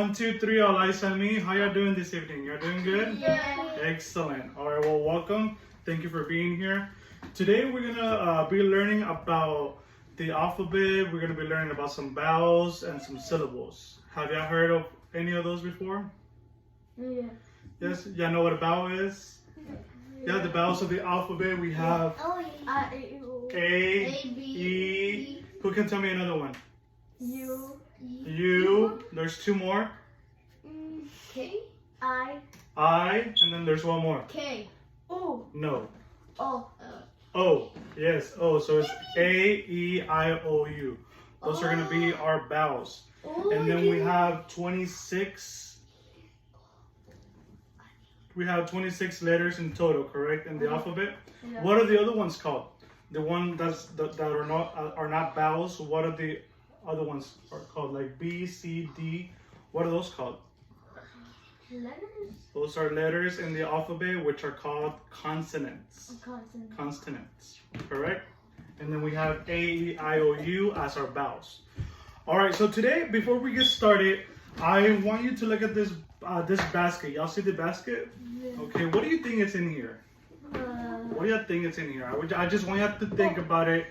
1, 2, 3, all eyes on me. How y'all doing this evening? Y'all doing good? Yeah. Excellent. All right, well, welcome. Thank you for being here. Today we're gonna be learning about the alphabet. We're gonna be learning about some vowels and some syllables. Have y'all heard of any of those before? Yeah. Yes? Y'all know what a vowel is? Yeah, the vowels of the alphabet. We have A, E. Who can tell me another one? U. There's two more. K. I. And then there's one more. K. O. No. O. O. Yes, O. So it's A, E, I, O, U. Those are going to be our vowels. And then we have 26. We have 26 letters in total, correct, in the alphabet? Yeah. What are the other ones called? The one that are not vowels. What are the other ones are called? Like B, C, D. What are those called? Letters. Those are letters in the alphabet, which are called consonants. Consonant. Consonants, correct? And then we have A, E, I, O, U as our vowels. All right. So today, before we get started, I want you to look at this basket. Y'all see the basket? Yeah. Okay. What do you think is in here? What do you think it's in here? I just want you to think about it.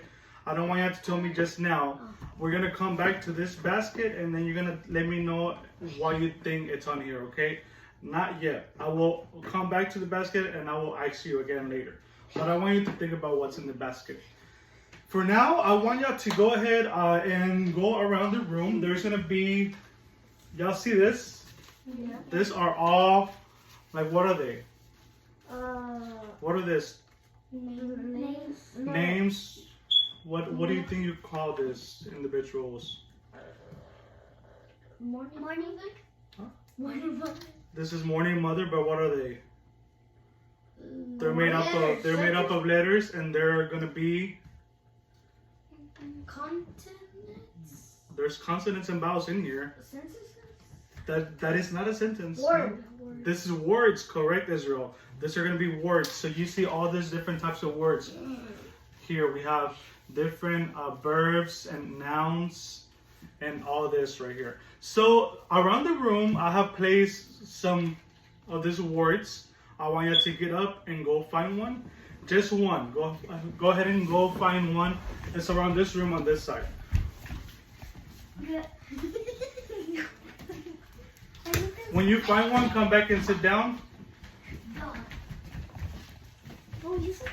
I don't want you to tell me just now. We're gonna come back to this basket and then you're gonna let me know why you think it's on here, okay? Not yet. I will come back to the basket and I will ask you again later. But I want you to think about what's in the basket. For now, I want you to go ahead and go around the room. There's gonna be, y'all see this? Yeah. These are all, like, what are they? What are this? Names. Names. What do you think you call this individuals? Morning. Huh? Morning. This is morning mother, but what are they? They're made up of letters, and they're gonna be. Consonants. There's consonants and vowels in here. Sentences. That is not a sentence. Word. This is words, correct, Israel? These are gonna be words. So you see all these different types of words. Here we have different verbs and nouns and all this right here. So around the room, I have placed some of these words. I want you to get up and go find one. Just one. Go ahead and go find one. It's around this room on this side. Yeah. When you find one, come back and sit down. Oh, you said.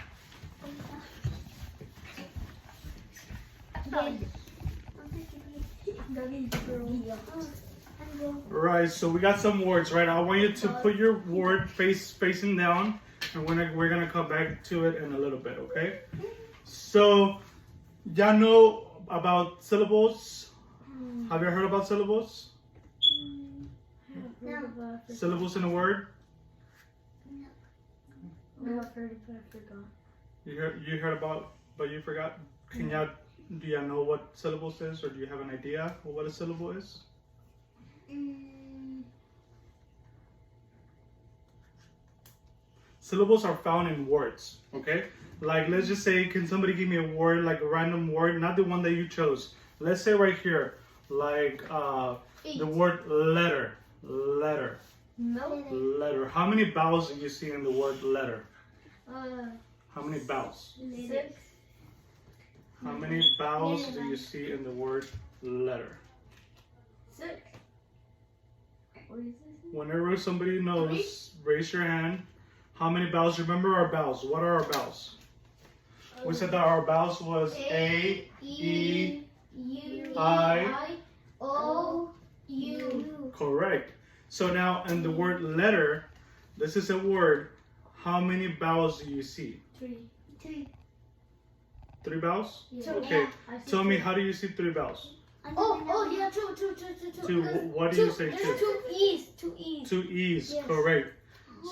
Right, so we got some words, right? I want you to put your word facing down, and we're gonna come back to it in a little bit, okay? So, y'all know about syllables? Have you heard about syllables? No. Syllables in a word? No, I've heard it, but I forgot. You heard about, but you forgot? Do y'all know what syllables is, or do you have an idea of what a syllable is? Syllables are found in words, okay? Like, let's just say, can somebody give me a word, like a random word, not the one that you chose. Let's say right here, like the word letter. Letter. No. Letter. How many vowels do you see in the word letter? How many vowels? 6. How many vowels do you see in the word letter? 6. What is this? Whenever somebody knows, raise your hand. How many vowels? Remember our vowels. What are our vowels? We said that our vowels was A, E, I, O, U. correct. So now in the word letter, this is a word. How many vowels do you see? 3. 3 vowels? Yeah. Okay. Yeah, I see Tell me, 3. how do you see 3 vowels? Oh, yeah, 2. 2. What do you say? 2. 2 E's. 2 E's. 2 E's. Yes. Correct.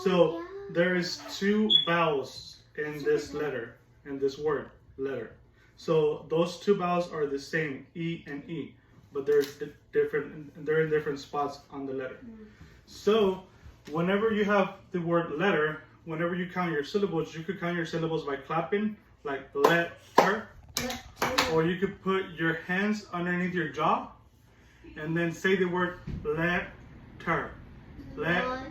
So there is 2 vowels in this letter, in this word, letter. So those 2 vowels are the same, E and E, but they're in different spots on the letter. So whenever you have the word letter, whenever you count your syllables, you could count your syllables by clapping, like letter, or you could put your hands underneath your jaw and then say the word letter, letter,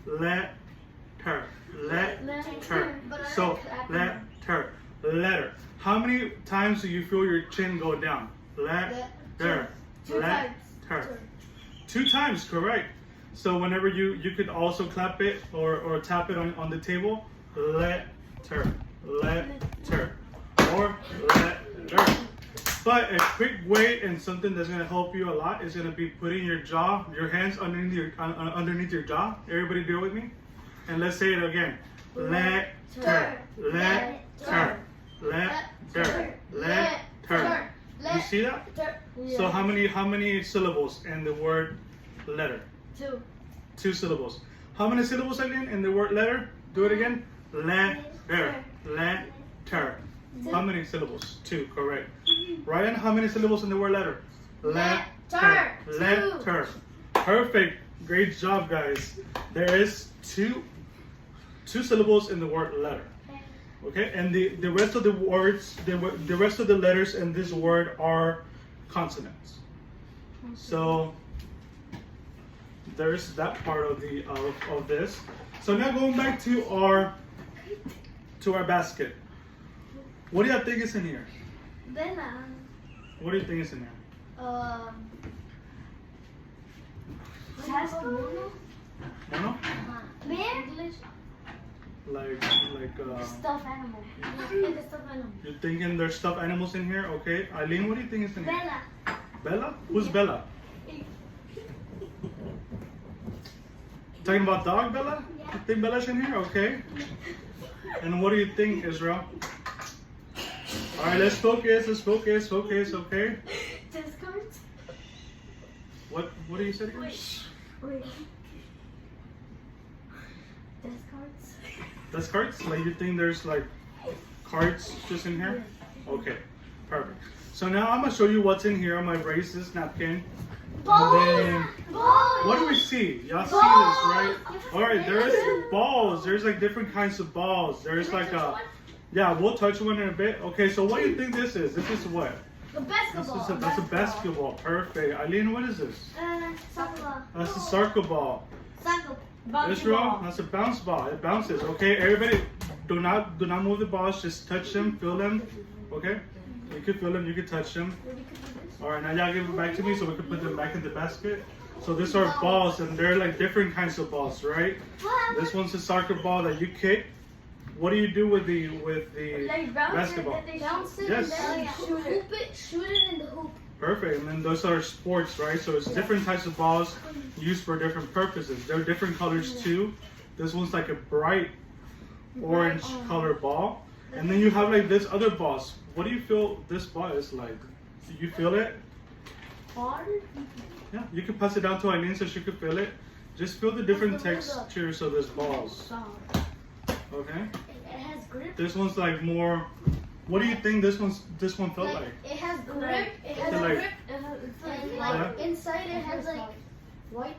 letter, letter. So letter, letter. How many times do you feel your chin go down? Letter, letter. 2 times, correct. So whenever you could also clap it or tap it on the table, letter, letter, or letter. But a quick way and something that's gonna help you a lot is gonna be putting your hands underneath your jaw. Everybody do it with me, and let's say it again. Letter, letter, letter, letter. You see that? So how many syllables in the word letter? 2. 2 syllables. How many syllables again in the word letter? Do it again. Letter, letter. How many syllables? 2, correct. Ryan, how many syllables in the word letter? Letter, letter. Perfect. Great job, guys. There is two syllables in the word letter. Okay, and the rest of the words, the rest of the letters in this word are consonants. So there's that part of this. So now going back to our basket. What do you think is in here? Bella. What do you think is in here? Mono? Mono? English? Like Stuffed animal. Like a stuffed animal. you're thinking there's stuffed animals in here? Okay. Eileen, what do you think is in here? Bella. Bella? Who's Bella? Talking about dog Bella? Yeah. You think Bella's in here? Okay. And what do you think, Israel? Alright, let's focus, okay? Test cards? What do you say again? Wait. Test cards? That's cards? Like you think there's like cards just in here? Okay, perfect. So now I'm gonna show you what's in here. I'm gonna erase this napkin. Balls! And then, Balls! what do we see? Y'all see this, right? Alright, there's balls. There's like different kinds of balls. There's like yeah, we'll touch one in a bit. Okay, so what do you think this is? This is what? A basketball. That's a basketball. Perfect. Eileen, what is this? Soccer ball. That's a soccer ball. Soccer. Israel, that's a bounce ball. It bounces. Okay, everybody, do not move the balls. Just touch them, feel them. Okay, you can feel them. You can touch them. All right, now y'all give it back to me so we can put them back in the basket. So these are balls, and they're like different kinds of balls, right? This one's a soccer ball that you kick. What do you do with the Like basketball? Bounce it Yes. and then shoot it in the hoop. Perfect. And then those are sports, right? So it's different types of balls used for different purposes. They're different colors too. This one's like a bright orange color ball. And then you have like this other balls. What do you feel this ball is like? Do you feel it? Hard? Yeah, you can pass it down to Eileen so she could feel it. Just feel the different textures of these balls. Okay? It has grip. This one's like more. What do you think this one felt like? It has grip. It has Like- grip. It's like inside it has like white,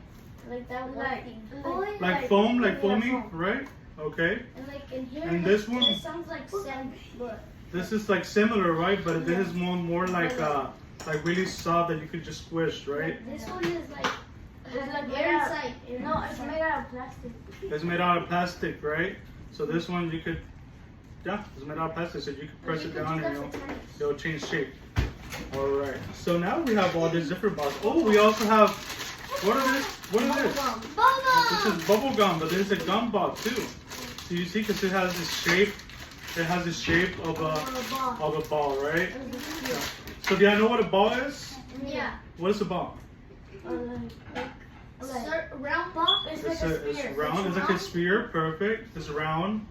like that white thing. Like foam, like foamy, right? Okay. And like in here, And this one? it sounds like sand, but This is like similar, right? But this is more like really soft that you could just squish, right? this one is like It's like air inside. No, it's made out of plastic. It's made out of plastic, right? So this one you could, yeah, it's made out of plastic, so you could press it down and it'll change shape. All right. So now we have all these different balls. Oh, we also have, what is this? What is this? This is bubble gum, but there's a gum ball too. So you see, because it has this shape. It has the shape of a ball, right? Yeah. So do y'all know what a ball is? Yeah. What is a ball? Round ball. It's It's like a spear. round. It's like a spear. Perfect. It's round.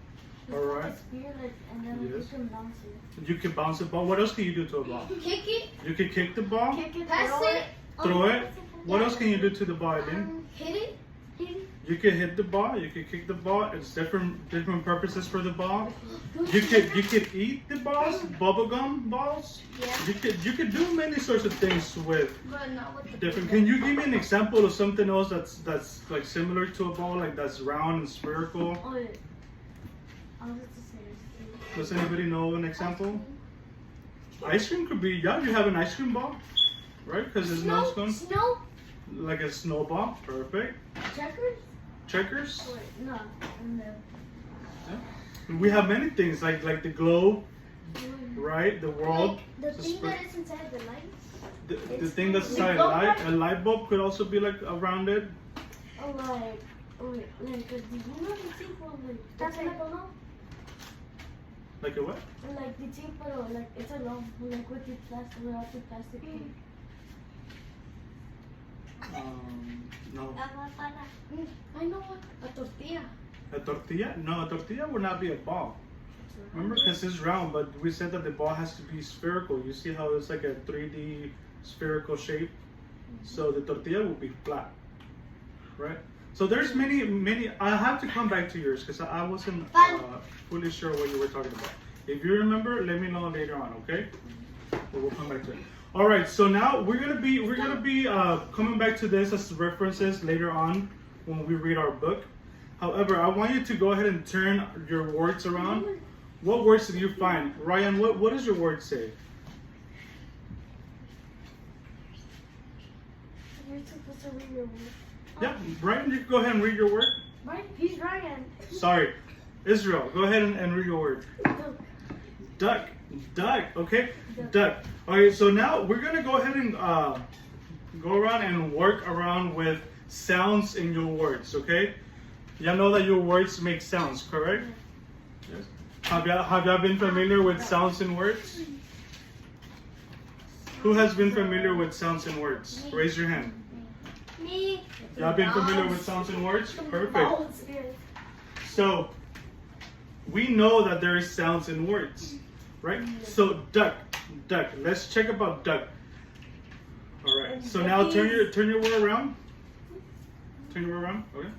All right. A spear, like, and then Yes. you can bounce it. You can bounce the ball. What else can you do to a ball? Kick it. You can kick the ball. Kick it, Pass throw it. Throw it. What else can you do to the ball, then? Hit it. You can hit the ball. You can kick the ball. It's different purposes for the ball. You could eat the balls, bubblegum balls. Yeah. You could do many sorts of things with But not with the different. Can you give me an example of something else that's like similar to a ball, like that's round and spherical? Oh, yeah. I was just to say this. Does anybody know an example? Ice cream could be. Yeah, you have an ice cream ball, right? Because there's no Snow. stone. Snow. Like a snowball. Perfect. Checkers? Checkers. Wait, no. No. We have many things like the globe, right? The world. Like the thing that is inside the light. The thing that's inside a light. A light bulb could also be like around it. Oh, like, do you know the thing for like, that's like a long? Like a what? Like the thing for like, it's a long, like with the plastic, without the plastic thing. No. I know what a tortilla. A tortilla? No, a tortilla would not be a ball. Remember, because it's round, but we said that the ball has to be spherical. You see how it's like a 3D spherical shape? So the tortilla will be flat, right? So there's many. I have to come back to yours because I wasn't fully sure what you were talking about. If you remember, let me know later on, okay? But we'll come back to it. All right. So now we're gonna be coming back to this as references later on when we read our book. However, I want you to go ahead and turn your words around. What words did you find? Ryan, what does your word say? You're supposed to read your word. Yeah, Ryan, you can go ahead and read your word. Right? He's Ryan. Sorry. Israel, go ahead and read your word. Duck. Duck, okay? Duck. Okay, so now we're going to go ahead and go around and work around with sounds in your words, okay? Y'all know that your words make sounds, correct? Yes. Have y'all been familiar with sounds in words? Who has been familiar with sounds in words? Raise your hand. Me. Y'all been familiar with sounds in words? Perfect. So, we know that there is sounds in words, right? So, duck. Let's check about duck. All right. So now turn your word around. Turn your word around. Okay.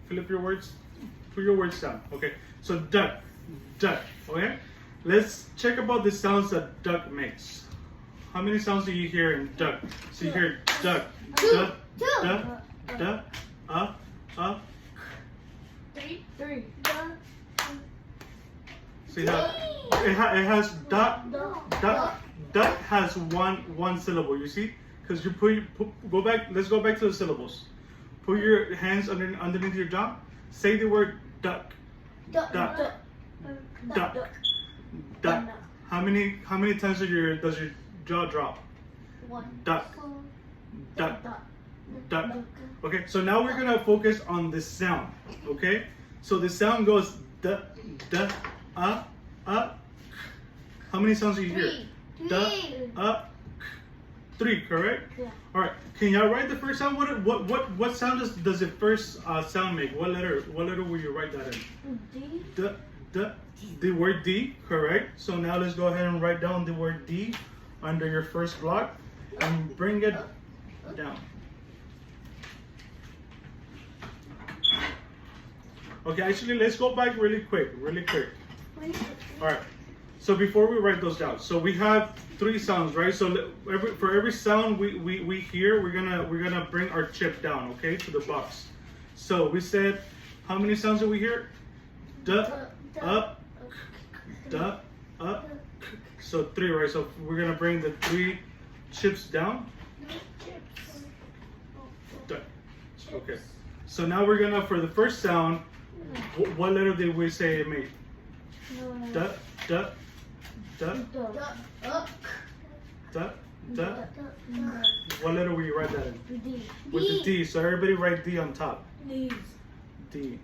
Flip your words. Put your words down. Okay. So duck. Okay. Let's check about the sounds that duck makes. How many sounds do you hear in duck? So you hear duck, duck, duck, Three. See how it has duck. Duck has one syllable. You see? Because you go back. Let's go back to the syllables. Put your hands underneath your jaw. Say the word duck. Duck. How many times does your jaw drop? One. Duck. Okay, so now we're gonna focus on the sound. Okay, so the sound goes duh. How many sounds do you hear? Duh. Three, correct? Yeah. All right. Can y'all write the first sound? What sound does the first sound make? What letter will you write that in? D. The word D, correct. So now let's go ahead and write down the word D under your first block and bring it down. Okay, actually, let's go back really quick. All right. So before we write those down, so we have three sounds, right? So for every sound we hear, we're gonna bring our chip down, okay, to the box. So we said, how many sounds do we hear? Duh, up, duh, up. So three, right? So we're gonna bring the three chips down. Duh. Okay. So now we're gonna, for the first sound, what letter did we say it made? Duh, duh. Duh, duh, duh. What letter will you write that in? D. With the D. So everybody write D on top. D. D.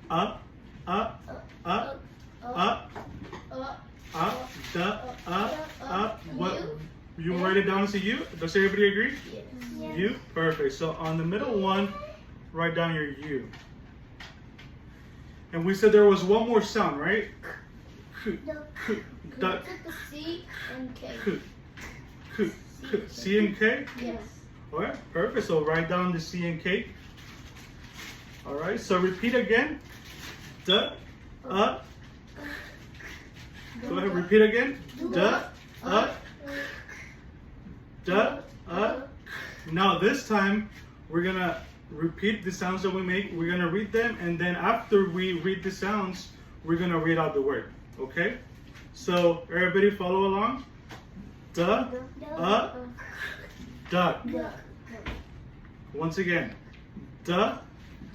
Up, up, up, up, up, duh, up. What? You write it down as a U? Does everybody agree? Yes. U? Perfect. So on the middle one, write down your U. And we said there was one more sound, right? Duck. C and K. C and K? Yes. All right, perfect. So write down the C and K. All right, so repeat again. Duh, up. Go ahead, repeat again. Duh, up. Duh, up. Now this time, we're gonna repeat the sounds that we make. We're gonna read them, and then after we read the sounds, we're gonna read out the word. Okay? So everybody follow along. duck. Duck. Once again, duck.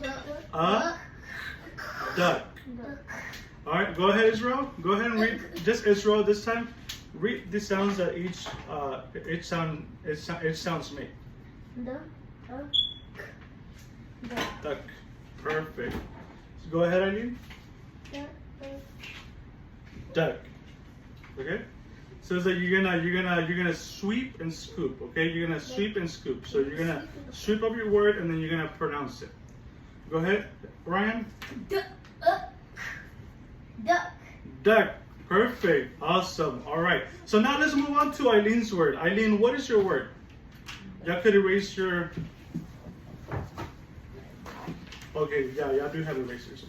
Duck. Duck. All right, go ahead, Israel. Go ahead and read. Just Israel this time. Read the sounds that each sounds make. Duck. Perfect. So go ahead, Eileen. Duck. Okay. So it's like you're gonna sweep and scoop. Okay, you're gonna sweep and scoop. So you're gonna sweep up your word and then you're gonna pronounce it. Go ahead, Ryan. Duck. Duck. Perfect. Awesome. All right. So now let's move on to Eileen's word. Eileen, what is your word? Y'all could erase your. Okay, yeah, y'all do have erasers.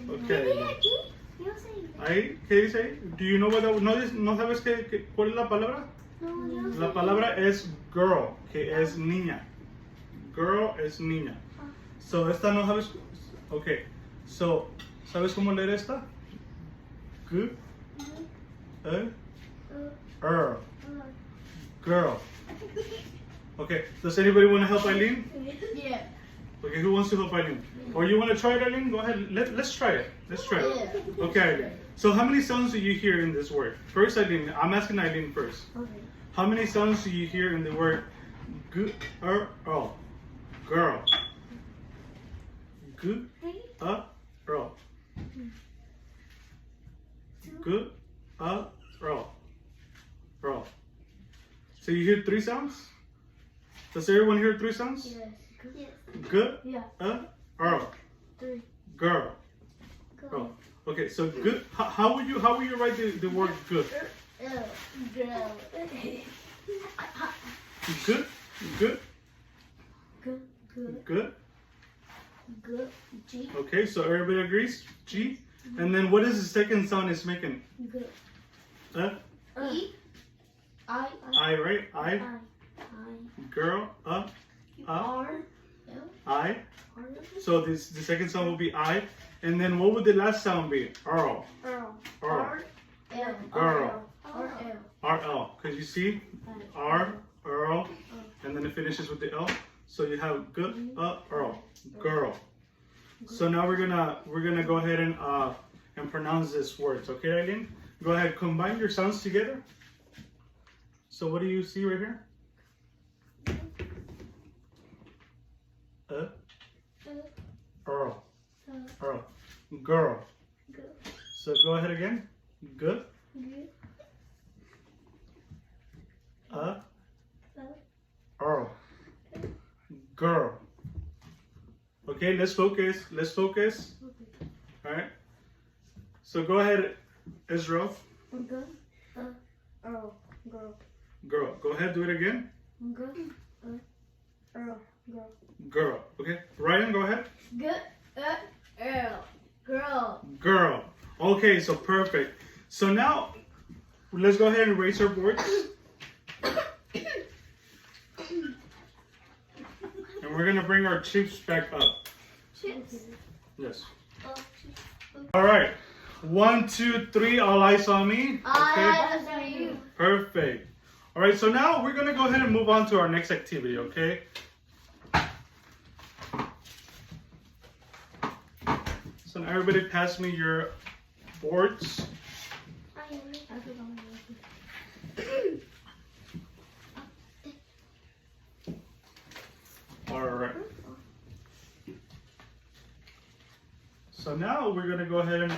Okay. ¿Qué dice? Do you know what that, no sabes cuál es la palabra? La palabra es girl, que es niña. Girl es niña. So esta no sabes. Okay. So, ¿sabes cómo leer esta? G, girl. Okay. Does anybody want to help Eileen? Yeah. Okay, who wants to help Eileen? Or you want to try it, Eileen? Go ahead. Let's try it. Let's try it. Okay, Eileen. So how many sounds do you hear in this word? First, Eileen. I'm asking Eileen first. Okay. How many sounds do you hear in the word girl? Girl. G, girl. G, girl. So you hear 3 sounds? Does everyone hear 3 sounds? Yes. G, Yeah. girl. 3. Girl. Girl. Okay, so good. How would you write the word good? Girl. Good. Good. Good. Good. Good. G. Okay, so everybody agrees. G. And then what is the second sound it's making? Good. E. I. I, right? I. Girl. R. I. So the second sound will be I. And then what would the last sound be? Earl. Earl. Earl. L. Girl. R. R-L. Because you see? R, Earl. And then it finishes with the L. So you have good, Earl. Girl. So now we're gonna go ahead and pronounce these words. Okay, Eileen? Go ahead, combine your sounds together. So what do you see right here? Earl. Earl. Girl. So go ahead again. Good. Earl. Girl. Okay, let's focus. Let's focus. All right. So go ahead, Israel. Good. Earl. Girl. Girl. Go ahead, do it again. Good. Earl. Girl. Girl. Okay. Ryan, go ahead. Good. L. Girl. Girl. Okay, so perfect. So now let's go ahead and erase our boards. And we're gonna bring our chips back up. Chips. Yes. Oh, All right. 1, 2, 3. All eyes on me. Okay. Eyes on you. Perfect. All right. So now we're gonna go ahead and move on to our next activity. Okay. So now everybody, pass me your boards. All right. So now we're gonna go ahead and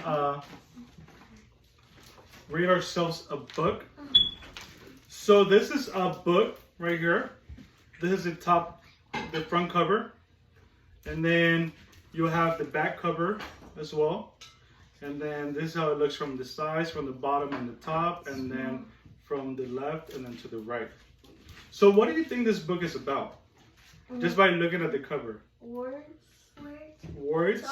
read ourselves a book. So this is a book right here. This is the front cover, and then you have the back cover as well. And then this is how it looks from the sides, from the bottom and the top, and then from the left and then to the right. So what do you think this book is about? Just by looking at the cover. Words. Words?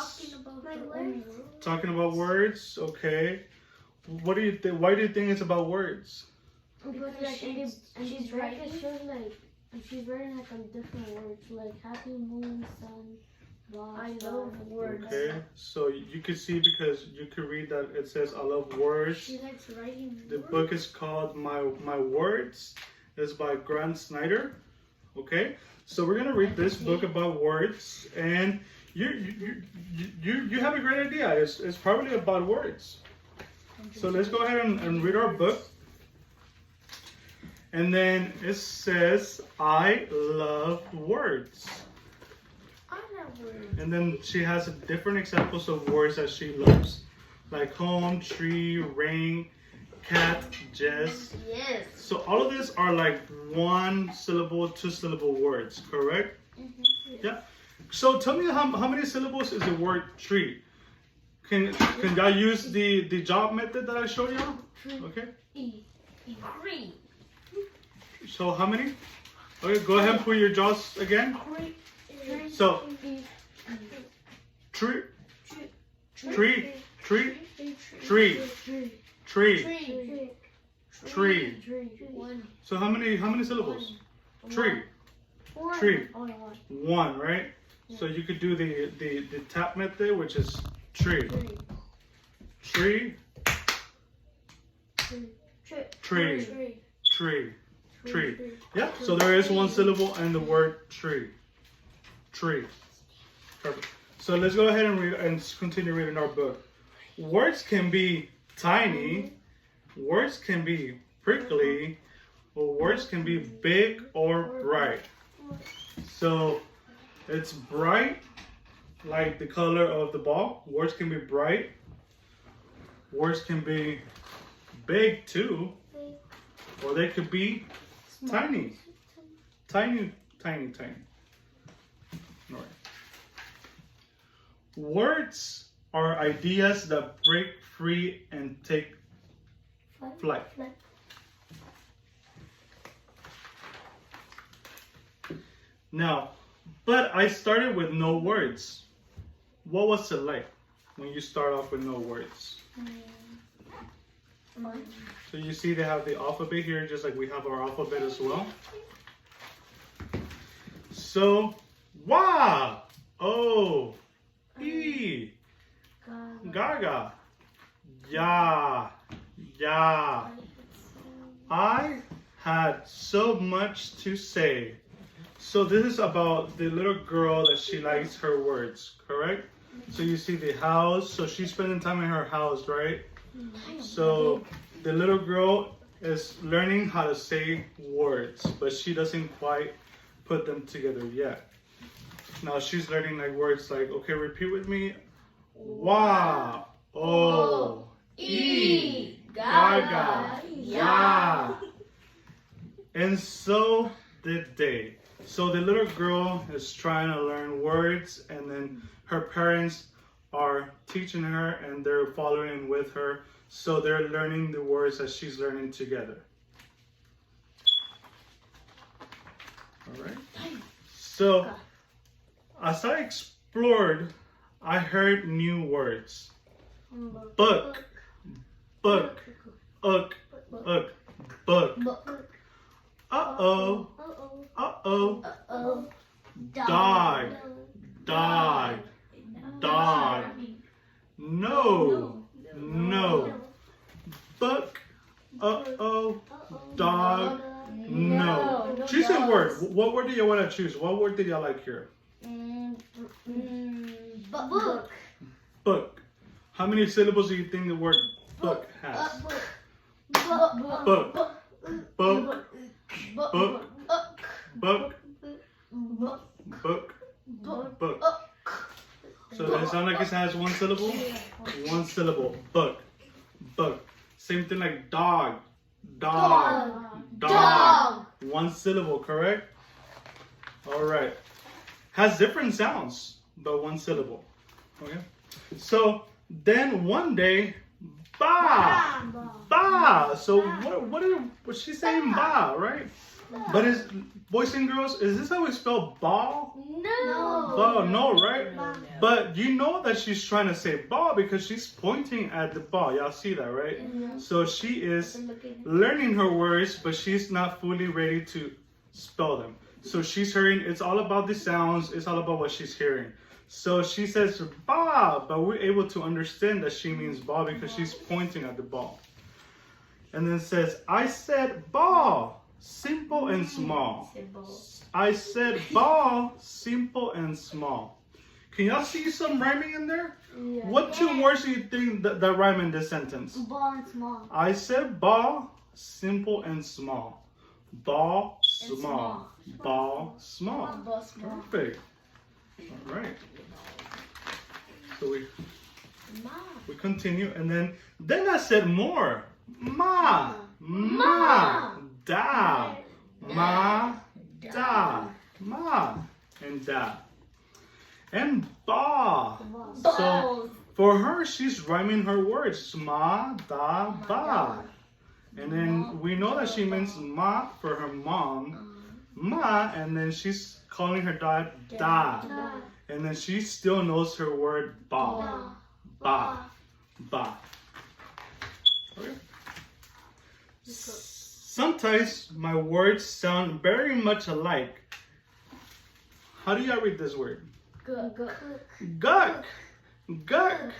Talking about words, okay. What do you think? Why do you think it's about words? Because she's writing. It shows like she's writing like on different words, like happy moon, sun, I love words. Okay, so you can see because you can read that it says I love words. She likes writing. The book is called My Words. It's by Grant Snyder. Okay, so we're gonna read this book about words, and you have a great idea. It's probably about words. So let's go ahead and read our book. And then it says, I love words. I love words. And then she has different examples of words that she loves. Like home, tree, rain, cat, Jess. Yes. So all of these are like 1 syllable, 2 syllable words, correct? Yeah. So tell me how many syllables is the word tree? Can I use the job method that I showed you? Okay. Tree. So how many? Okay, go ahead and put your jaws again. So tree, tree, tree, tree, tree, tree. So how many syllables? Tree, tree. Only one. 1, right? So you could do the tap method, which is tree, tree, tree, tree, tree. Yeah. So there is 1 syllable in the word tree. Tree. Perfect. So let's go ahead and read and continue reading our book. Words can be tiny, words can be prickly, or words can be big or bright. So it's bright, like the color of the ball. Words can be bright. Words can be big too, or they could be tiny. Tiny, tiny, tiny. All right. Words are ideas that break free and take flight. Now, but I started with no words. What was it like when you start off with no words? So you see they have the alphabet here, just like we have our alphabet as well. So, wa, o, e, gaga, ya, ya. I had so much to say. So this is about the little girl that she likes her words, correct? So you see the house, so she's spending time in her house, right? So the little girl is learning how to say words, but she doesn't quite put them together yet. Now she's learning like words like, okay, repeat with me. Wa, o, e, gaga, ya. And so did they. So the little girl is trying to learn words, and then her parents are teaching her and they're following with her. So they're learning the words that she's learning together. All right. So as I explored, I heard new words. Book, book, book, book. Uh-oh, uh-oh. Dog, dog, dog. No, no. Book, uh-oh, dog, no. Choose a word. What word do you want to choose? What word did you like here? Book. Book. How many syllables do you think the word book has? Book. Book. Book. Book. Book. Book. Book. So does it sound like it has 1 syllable? 1 syllable. Book. Book. Same thing like dog. Dog. Dog. 1 syllable, correct? All right. Has different sounds, but 1 syllable. Okay. So then one day, ba, ba. So what's she saying? Ba, right? But is boys and girls, is this how we spell ball? No. Ball, no, right? But you know that she's trying to say ball because she's pointing at the ball. Y'all see that, right? So she is learning her words, but she's not fully ready to spell them. So she's hearing, it's all about the sounds, it's all about what she's hearing. So she says ball, but we're able to understand that she means ball because she's pointing at the ball. And then says, I said ball, simple and small. I said ball, simple and small. Can y'all see some rhyming in there? Yeah. What two words do you think that rhyme in this sentence? Ball and small. I said ball, simple and small. Ball, small. small. Ball, small. Ball small. Perfect. All right. So we continue, and then I said more. Ma, da, ma, da, ma, and da, and ba. So for her, she's rhyming her words. Ma, da, ba. And then we know that she means ma for her mom. Ma, and then she's calling her dad da. And then she still knows her word ba. Ba. Ba. Okay. Sometimes my words sound very much alike. How do y'all read this word? Guk. Guk. Guk.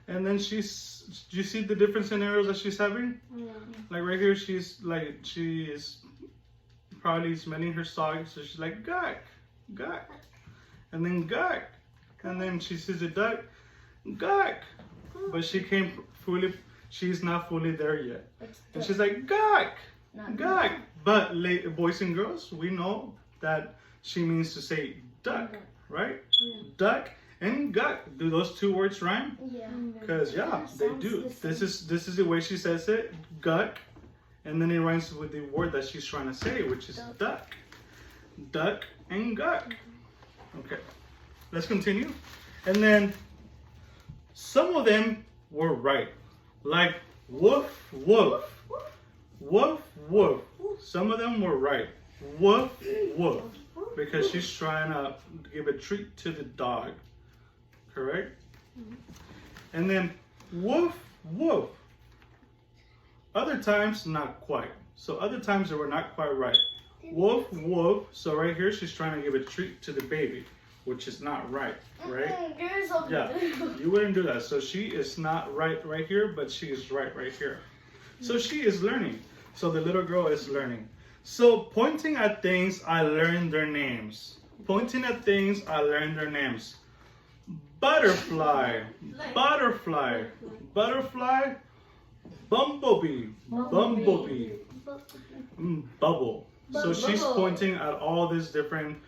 And then do you see the different scenarios that she's having? Yeah. Like right here, she is probably smelling her sock, so she's like guk, guk, and then guk, and then she sees a duck, guk, but she's not fully there yet, and she's like guk, guk. But boys and girls, we know that she means to say duck, right? Duck and guk. Do those two words rhyme? Yeah. Because yeah, they do. This is the way she says it, guk, and then it rhymes with the word that she's trying to say, which is duck. Duck and guk. Okay, let's continue. And then some of them were right, like woof woof, woof woof. Some of them were right, woof woof, because she's trying to give a treat to the dog. Correct? And then woof woof. Other times not quite. So other times they were not quite right. Woof woof. So right here she's trying to give a treat to the baby, which is not right, right? Yeah, you wouldn't do that. So she is not right here, but she is right here. So she is learning. So the little girl is learning. So pointing at things, I learned their names. Pointing at things, I learned their names. Butterfly, butterfly, butterfly, bumblebee, bumblebee, bubble. So she's pointing at all these different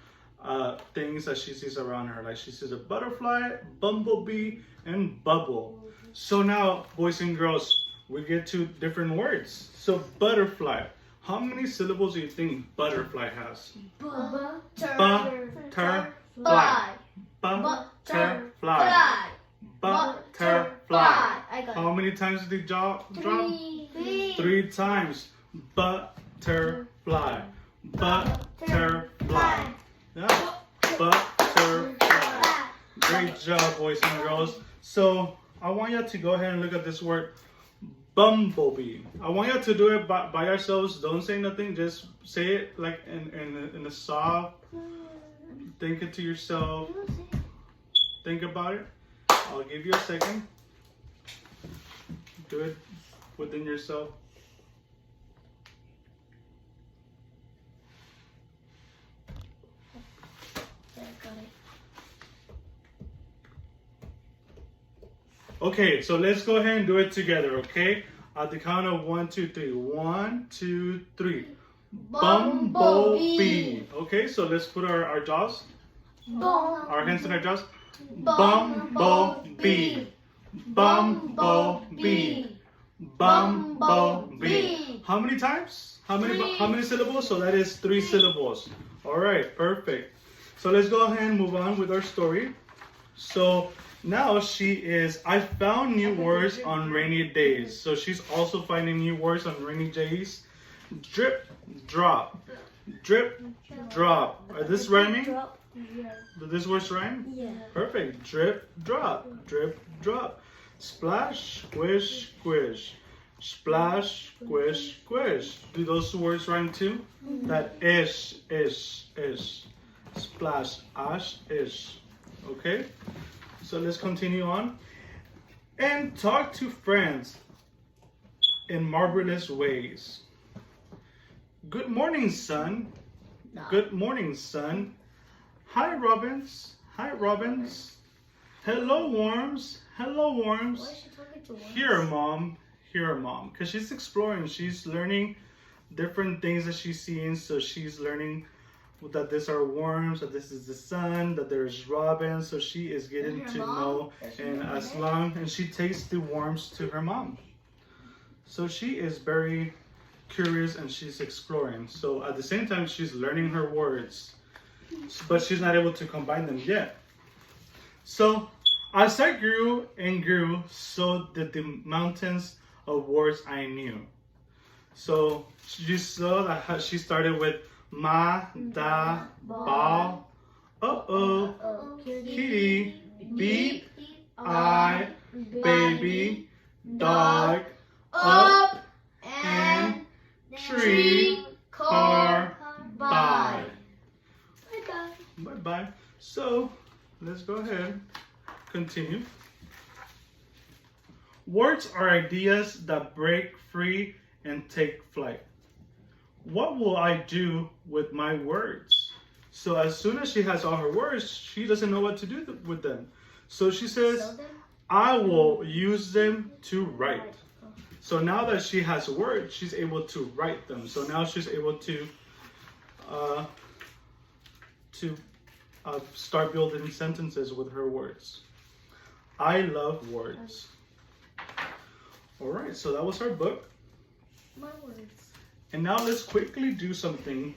things that she sees around her. Like she sees a butterfly, bumblebee, and bubble. So now, boys and girls, we get to different words. So butterfly. How many syllables do you think butterfly has? Butterfly. Butterfly. Butterfly. How many times did the jaw drop? 3 times. Butterfly. Butterfly. Yeah. Butterfly. Great job, boys and girls. So I want you to go ahead and look at this word, bumblebee. I want you to do it by yourselves. Don't say nothing. Just say it like in a soft. Think it to yourself. Think about it. I'll give you a second. Do it within yourself. Okay, so let's go ahead and do it together, okay? At the count of 1, 2, 3. 1, 2, 3. Bumblebee. Okay, so let's put our jaws, our hands in our jaws. Bumblebee. Bumblebee. Bumblebee. How many times? How many syllables? So that is 3 syllables. All right, perfect. So let's go ahead and move on with our story. So now I found new words on rainy days. So she's also finding new words on rainy days. Drip, drop. Drip, drop. Are this rhyming? Do these words rhyme? Yeah. Perfect. Drip, drop. Drip, drop. Splash, squish, squish. Splash, squish, squish. Do those words rhyme too? That ish. splash, ash, ish. Okay? So let's continue on. And talk to friends in marvelous ways. Good morning, son. Good morning, son. Hi, Robins. Hi, Robins. Hello, Worms. Hello, Worms. Why is she talking to worms? Here, Mom. Here, Mom. Because she's exploring. She's learning different things that she's seeing. So she's learning that these are worms, that this is the sun, that there's robins. So she is getting to know. And she takes the worms to her mom. So she is very curious and she's exploring. So at the same time, she's learning her words, but she's not able to combine them yet. So as I grew and grew, so did the mountains of words I knew. So you saw that she started with ma, da, ba, kitty, beep, I, baby, dog, up, and tree, car, bye. Bye-bye. Bye-bye. So let's go ahead. Continue. Words are ideas that break free and take flight. What will I do with my words? So as soon as she has all her words, she doesn't know what to do with them. So she says, I will use them to write. So now that she has words, she's able to write them. So now she's able to start building sentences with her words. I love words. All right, so that was our book. My words. And now let's quickly do something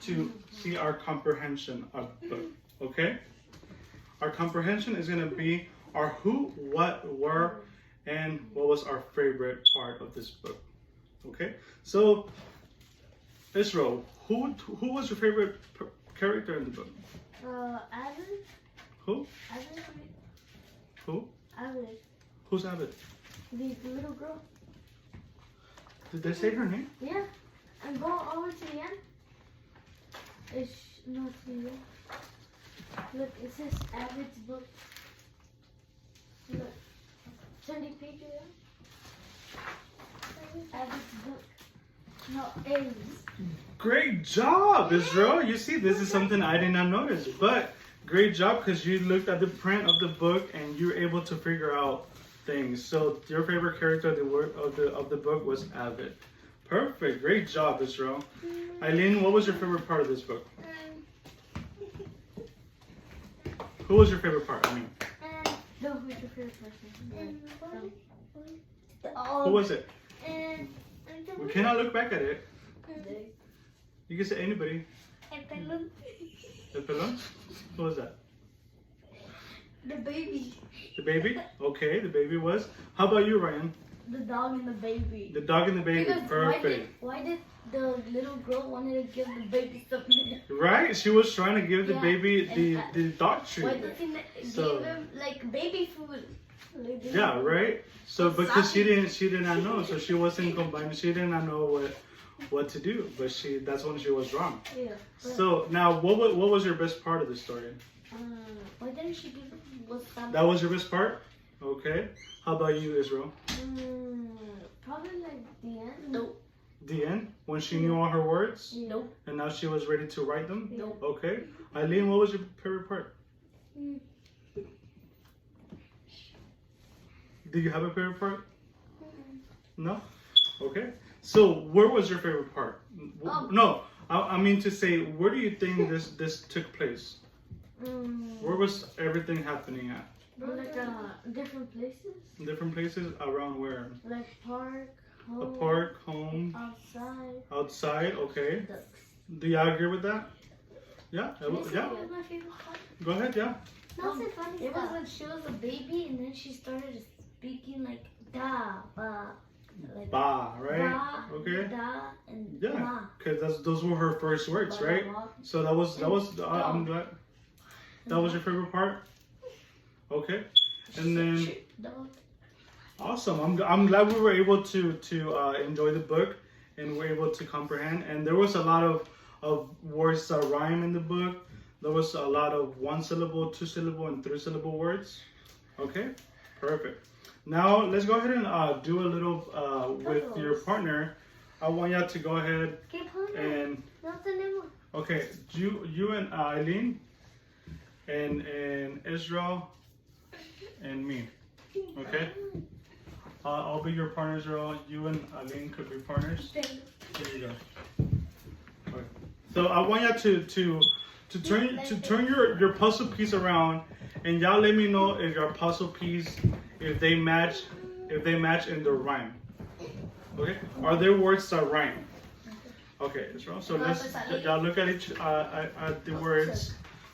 to see our comprehension of the book, okay? Our comprehension is going to be our who, what, where, and what was our favorite part of this book, okay? So, Israel, who was your favorite character in the book? Avid. Who? Avid. Who? Avid. Who's Avid? The little girl. Did they say her name? Yeah. And go all the way to the end. It's not to the end. Look, it says Avid's book. Look. Turn the page around. Avid's book. No, A's. Great job, Israel. You see, this is something I did not notice, but great job because you looked at the print of the book and you were able to figure out things. So your favorite character of the book was Avid. Perfect. Great job, Israel. Eileen, what was your favorite part of this book? Who was your favorite part? I mean, No, who's your favorite person? who was it? We cannot look back at it. You can say anybody. El pelón? Who was that? The baby. The baby? Okay, the baby was. How about you, Ryan? The dog and the baby. The dog and the baby. Because Perfect. Why did the little girl wanted to give the baby something? Right? She was trying to give the Yeah, baby and the dog Why treat. did he So- give him like baby food? Like, Yeah, right? So because she did not know, so she wasn't combined, she did not know what to do, but that's when she was wrong. Yeah. So now what was your best part of the story? Why didn't she give wasabi? That was your best part? Okay. How about you, Israel? Probably like the end. Nope. The end? When she knew all her words? Yeah. Nope. And now she was ready to write them? Nope. Okay. Eileen, what was your favorite part? Do you have a favorite part? No? Okay. So where was your favorite part? No, I mean to say, where do you think this took place? Where was everything happening at? Like different places. Different places around where? Like park, home. A park, home, Outside. outside. Okay. Ducks. Do y'all agree with that? Yeah. Yeah. What was my favorite part? Go ahead. Yeah. Not so funny It was stuff. when she was a baby and then she started speaking like da, ba, like Ba, right? ba, Okay. da, and Yeah, ma. because those were her first words, Ba, right? da, ba. So that was. I'm glad. That was your favorite part. Okay. And then Dog. awesome. I'm glad we were able to enjoy the book and we're able to comprehend. And there was a lot of of words that rhyme in the book. There was a lot of 1 syllable, 2 syllable, and 3 syllable words. Okay, perfect. Now let's go ahead and do a little with your partner. I want you to go ahead and okay, you and Eileen and Israel and me. Okay, I'll be your partner, Israel. You and Eileen could be partners. Here you go. Okay. So I want you to turn your puzzle piece around, and y'all let me know if your puzzle piece if they match in the rhyme. Okay, are there words that rhyme? Okay, Israel. So let's y'all look at at the words.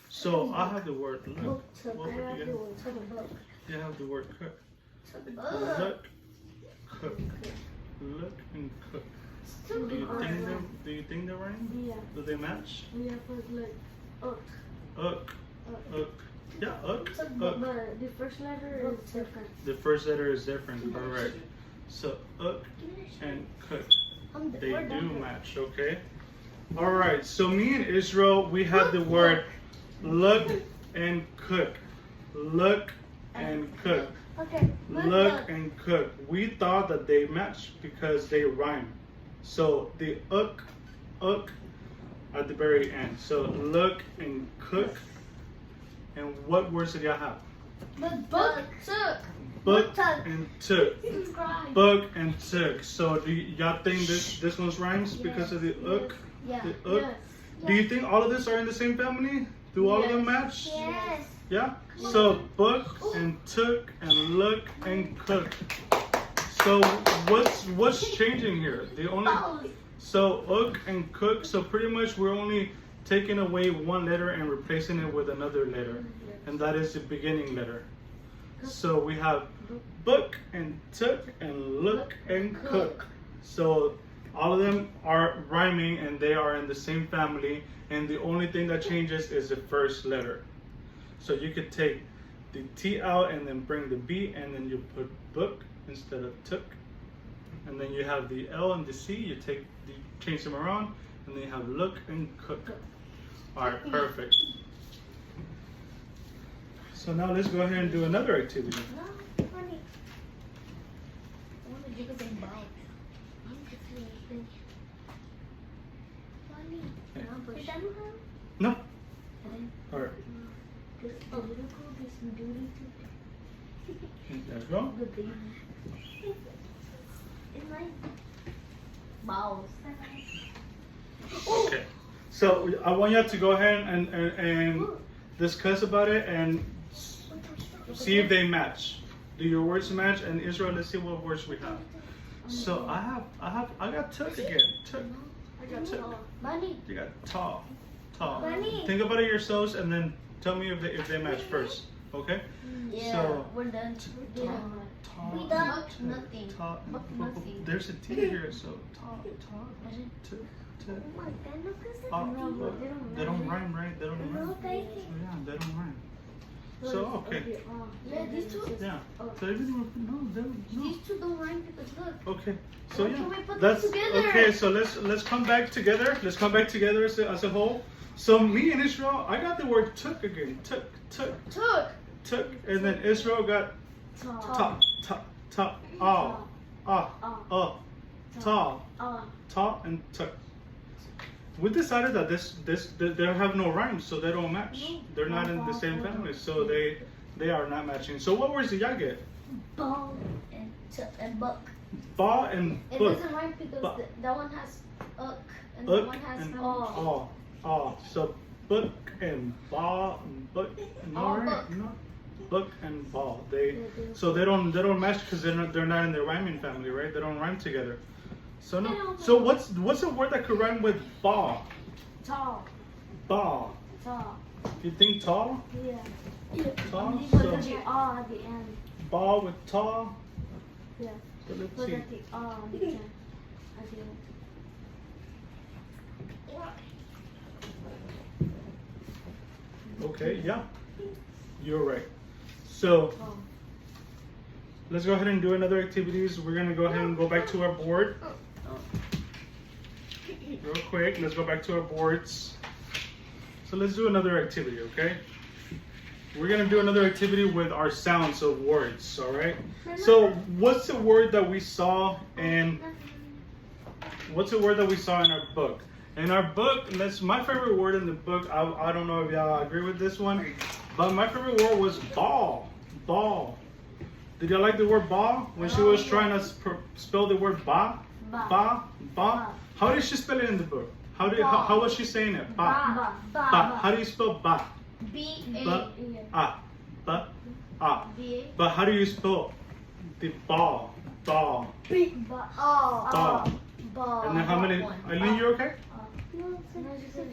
So I have the word look. What would you get? You have the word cook. Look, cook. Look and cook. Do you think they rhyme? Yeah. Do they match? We have like uk. Uk. Yeah, uk. But the first letter is different. The first letter is different. Correct. So uk and cook. They do match. Okay. All right. So me and Israel, we have the word look and cook. Look and cook. Okay. Look and cook. We thought that they matched because they rhyme. So the uk at the very end. So look and cook. And what words did y'all have? Book, took. Book and took. Book and took. So do y'all think this one's rhymes because of the uk? Yeah. The uk? Yes. Do you think all of this are in the same family? Do all of them match? Yes. Yeah? So book and took and look and cook. So what's changing here? The only so uk and cook, so pretty much we're only taking away one letter and replacing it with another letter. And that is the beginning letter. So we have book and took and look and cook. So all of them are rhyming and they are in the same family, and the only thing that changes is the first letter. So you could take the T out and then bring the B, and then you put book instead of took. And then you have the L and the C, you change them around, and then you have look and cook. All right, perfect. So now let's go ahead and do another activity. No. All right. Let's go. Okay. So I want you to go ahead and discuss about it and see if they match. Do your words match? And Israel, let's see what words we have. So I got took again. Took. I got took. You got tall. Think about it yourselves and then tell me if they match first. Okay? Yeah. So We're done. tall. We done nothing. Tall. There's a T here, so tall. Took. They don't rhyme, right? They don't rhyme. So yeah, they don't rhyme. So okay. Yeah, these two. Yeah. So everything no. These two don't rhyme because look. Okay. So Can we yeah. put That's them together? okay. So let's come back together. Let's come back together as a whole. So me and Israel, I got the word took again. Took. And then Israel got top, tall, and tuck. We decided that they have no rhymes, so they don't match. They're not in the same family, so they are not matching. So what words did y'all get? Ball and book. Ball and It book. doesn't rhyme because that one has uk and Uk that one has and all. all. So book and ball and book. All No, book. no. Book and ball. They don't match because they're not in the rhyming family, right? They don't rhyme together. So no. So what's a word that could rhyme with ball? Tall. Ball. Tall. You think tall? Yeah. Tall. Put So the R at the end. ball with tall. Yeah. So let's Put see. the R at the end. At the end. Okay. Yeah. You're right. So Oh. let's go ahead and do another activities. We're gonna go ahead and go back to our board. real quick. Let's go back to our boards. So let's do another activity, okay? We're gonna do another activity with our sounds of words, all right? So what's the word that we saw in our book? In our book, my favorite word in the book, I don't know if y'all agree with this one, but my favorite word was ball. Ball. Did y'all like the word ball? When she was trying to spell the word ba? Ba? Ba? How did she spell it in the book? How was she saying it? Ba. Ba. How do you spell ba? Ba. Ah. Ba. Ah. But how do you spell the ball? Ball. Ball. And then how many? Eileen, you okay?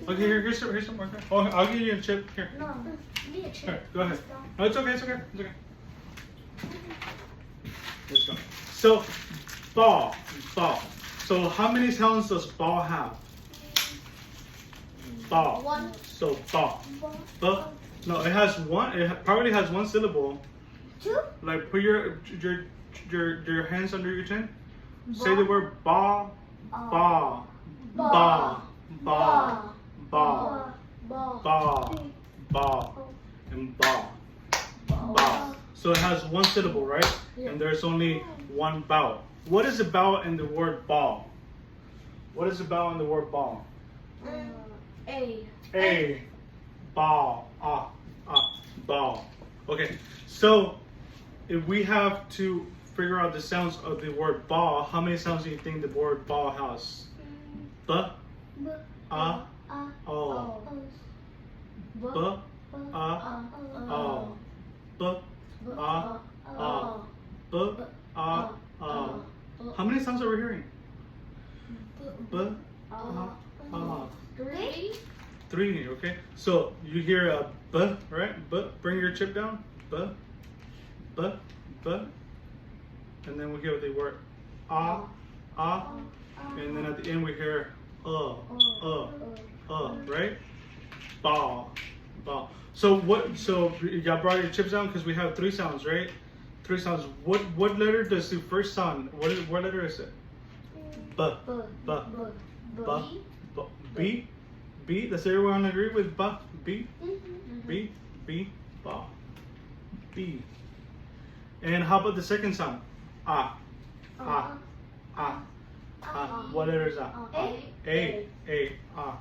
Okay, here's some more. Oh, I'll give you a chip. Here. No. Here, go ahead. No, it's okay. It's okay. Let's go. So, ball. So, how many sounds does ball have? Ball. One. So, ball. No, it has one. It probably has one syllable. Two. Like, put your hands under your chin. Say the word ball. Ball. Ball. Ball. Ball. Ball. And ball. Ball. So it has one syllable, right? And there's only one vowel. What is the vowel in the word ball? What is the vowel in the word ball? A. Ball. Ball. Okay. So if we have to figure out the sounds of the word ball, how many sounds do you think the word ball has? B. O. B. O. B. B. How many sounds are we hearing? B. Three. Okay. So you hear a B, right? B. Bring your chip down. B. And then we hear the word ah. And then at the end we hear right? Ball. So y'all brought your chips down because we have three sounds, right? Three sounds. What letter does the first sound? What letter is it? B. B. Does everyone agree with B? B. B. Ba. B. And how about the second sound? Ah. What letter is that? A. Ah.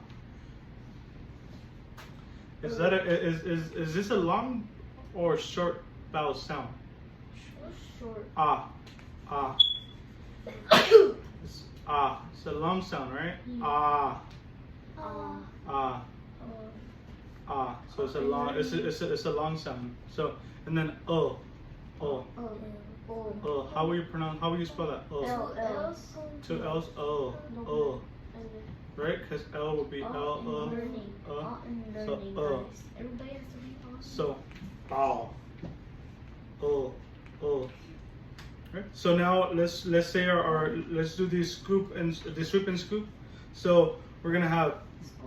Is that is this a long or short vowel sound? Short. Ah. It's a long sound, right? So it's a long. It's a long sound. So and then how will you pronounce? How will you spell that? Two L's. Right? Because L would be L. So ball. Right? So now let's say let's do the scoop and the sweep and scoop. So we're gonna have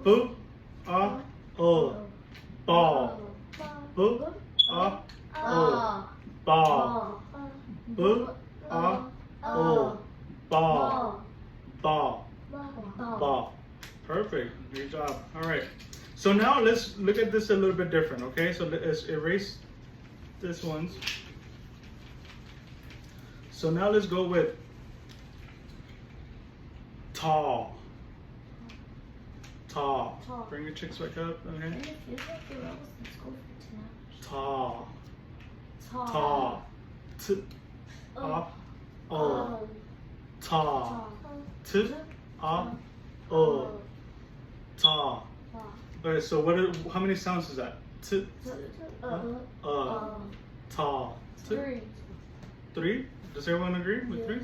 boo, ball, boo, ball, boo, ball. Perfect. Great job. All right. So now let's look at this a little bit different. Okay. So let's erase this one. So now let's go with tall. Bring your chicks back up. Okay. Tall. T. Tall. T. Tall. Okay, so how many sounds is that? T. Tall. Three? Does everyone agree with three?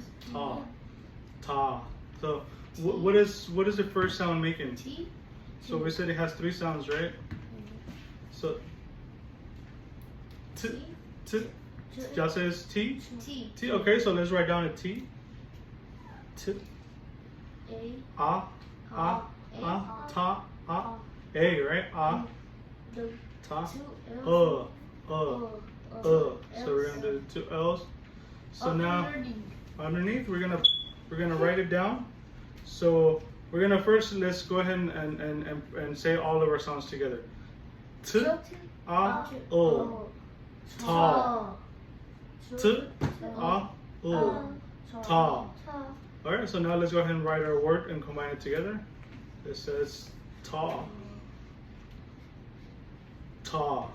Ta. So what is the first sound making? T. So we said it has three sounds, right? So T. Y'all says T? T. Okay, so let's write down a T. T. Ta. A, right? Ta. So we're gonna do two L's. So now underneath we're gonna write it down. So We're gonna first, let's go ahead and say all of our sounds together. T, a, o, ta. T, a, o, ta. Alright, so now let's go ahead and write our word and combine it together. It says ta. Ta.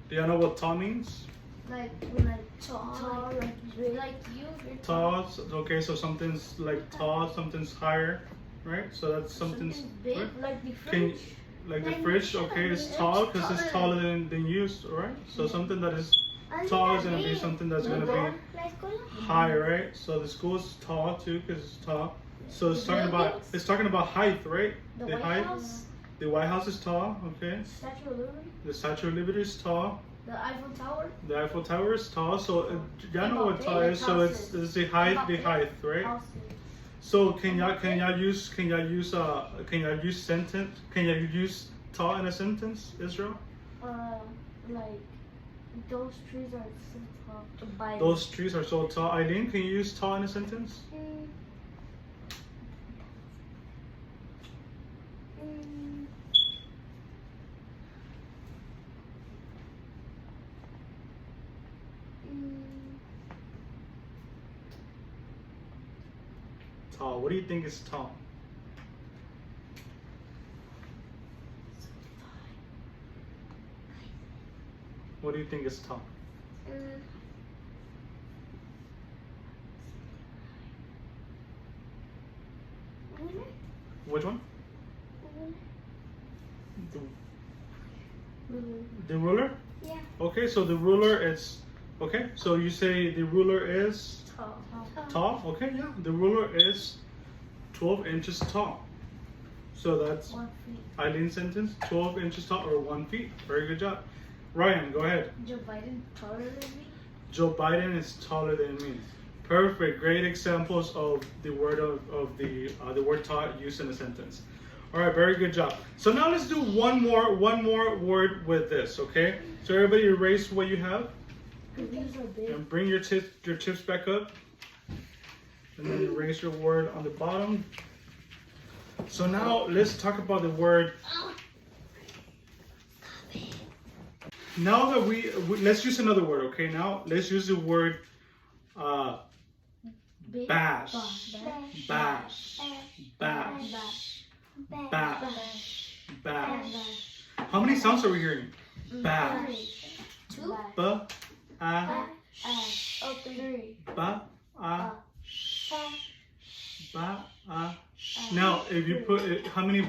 Do you know what ta means? Like tall, like you're Tall. Okay, so something's like tall, something's higher, right? So that's something's big, right? like the Can, fridge. like the fridge, okay, it's tall because it's taller than you, right? So something that is tall is gonna be something that's gonna be high, right? So the school's tall too because it's tall. So it's talking about height, right? The White height. House. The White House is tall, okay. Statue of Liberty. The Statue of Liberty is tall. The Eiffel Tower. The Eiffel Tower is tall. So y'all know what tall is. So it's the height, right? Houses. So can y'all use sentence? Can you use tall in a sentence, Israel? Like those trees are so tall. By Those trees are so tall. Eileen, can you use tall in a sentence? Tall. What do you think is tall? What do you think is tall? Which one? The ruler? Yeah. Okay, so the ruler is okay. So you say the ruler is tall. Okay, yeah. The ruler is 12 inches tall. So that's 1 feet. Eileen's sentence. 12 inches tall or 1 feet. Very good job. Ryan, go ahead. Joe Biden taller than me? Joe Biden is taller than me. Perfect. Great examples of the word the word tall used in a sentence. All right, very good job. So now let's do one more word with this. Okay. So everybody erase what you have These are big. and bring your tips back up, and then erase your word on the bottom. So now let's talk about the word. Now that we let's use another word. Okay. Now let's use the word Big. bash. Bash. Bash. Bash. Bash. Bash. Bash. How many sounds are we hearing? Bash. Two. Ba. A. Bash. Oh, 3. Ba. A. Ba. A. Now, if you put it, how many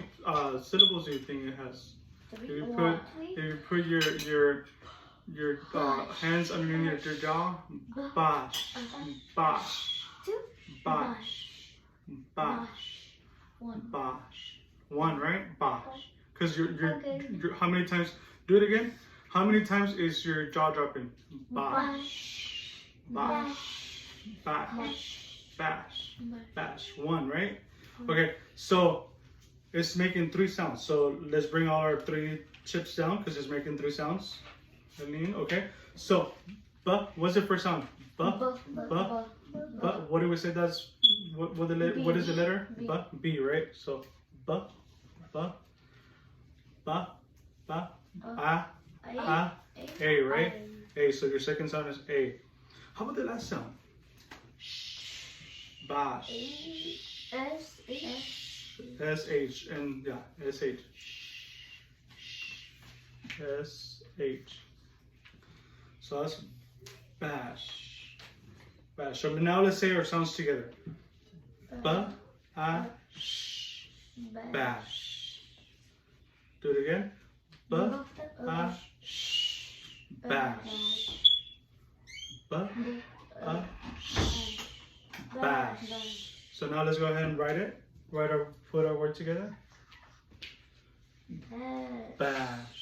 syllables do you think it has? If you put your hands underneath your jaw, bash, bash, bash, bash, bash. 1, right? Bash. Because you're how many times? Do it again. How many times is your jaw dropping? Bash, bash, bash, bash, bash. 1, right? Okay. So it's making 3 sounds. So let's bring all our 3 chips down because it's making 3 sounds. Eileen, okay. So, what's the first sound? But what do we say? That's what is the letter? B, right? So a, right? A. So your second sound is A. How about the last sound? Bash. SH and yeah, SH. SH. So that's bash. Bash. So now let's say our sounds together. Bash. Bash. Do it again. Bash. Bash. Bash. So now let's go ahead and write it. Put our word together. Bash.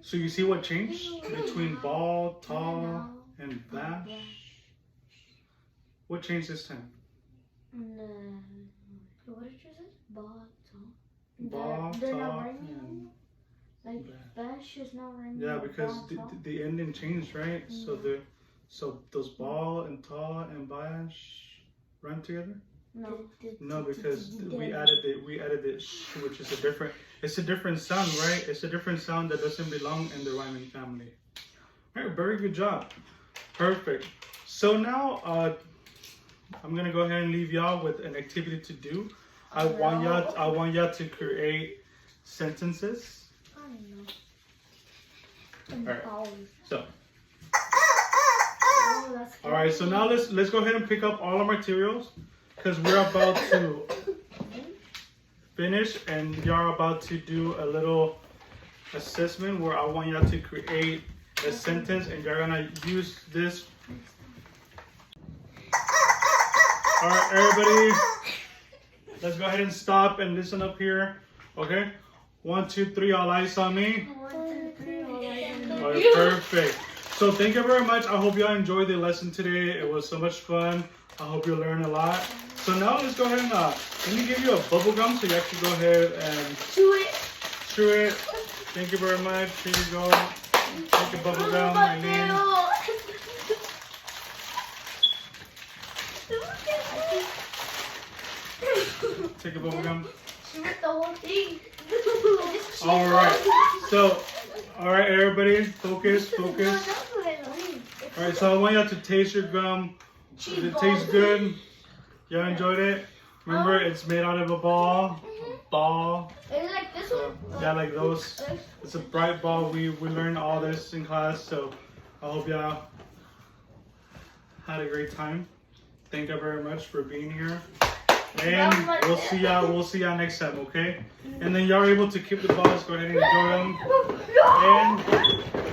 So you see what changed between ball, tall, and bash? What changed this time? What did you say? Ball, Ball, they're tall, not rhyming and like bash is not rhyming. yeah, with because ball, the ending changed, right? So those ball and tall and bash run together? No. No, because we added the sh, which is a different. It's a different sound, right? It's a different sound that doesn't belong in the rhyming family. All right, very good job. Perfect. So now, I'm gonna go ahead and leave y'all with an activity to do. I want y'all to create sentences. All right. So. All right. So now let's go ahead and pick up all our materials because we're about to finish and y'all are about to do a little assessment where I want y'all to create a sentence and you're gonna use this. All right, everybody. Let's go ahead and stop and listen up here. Okay? 1, 2, 3, all eyes on me. 1, 2, 3, all eyes on All me. right, perfect. So thank you very much. I hope y'all enjoyed the lesson today. It was so much fun. I hope you learned a lot. So now let's go ahead and let me give you a bubble gum so you actually go ahead and chew it. Thank you very much. Here you go. Take a bubble gum. Take a bubble gum. The whole thing. All right. So, all right, everybody, focus. All right. So I want y'all to taste your gum. Does it taste good? Y'all enjoyed it? Remember, it's made out of a ball. Ball. Is it like this one? Yeah, like those. It's a bright ball. We learned all this in class. So I hope y'all had a great time. Thank you very much for being here. And we'll see y'all next time, okay? And then y'all are able to keep the balls, go ahead and enjoy them. And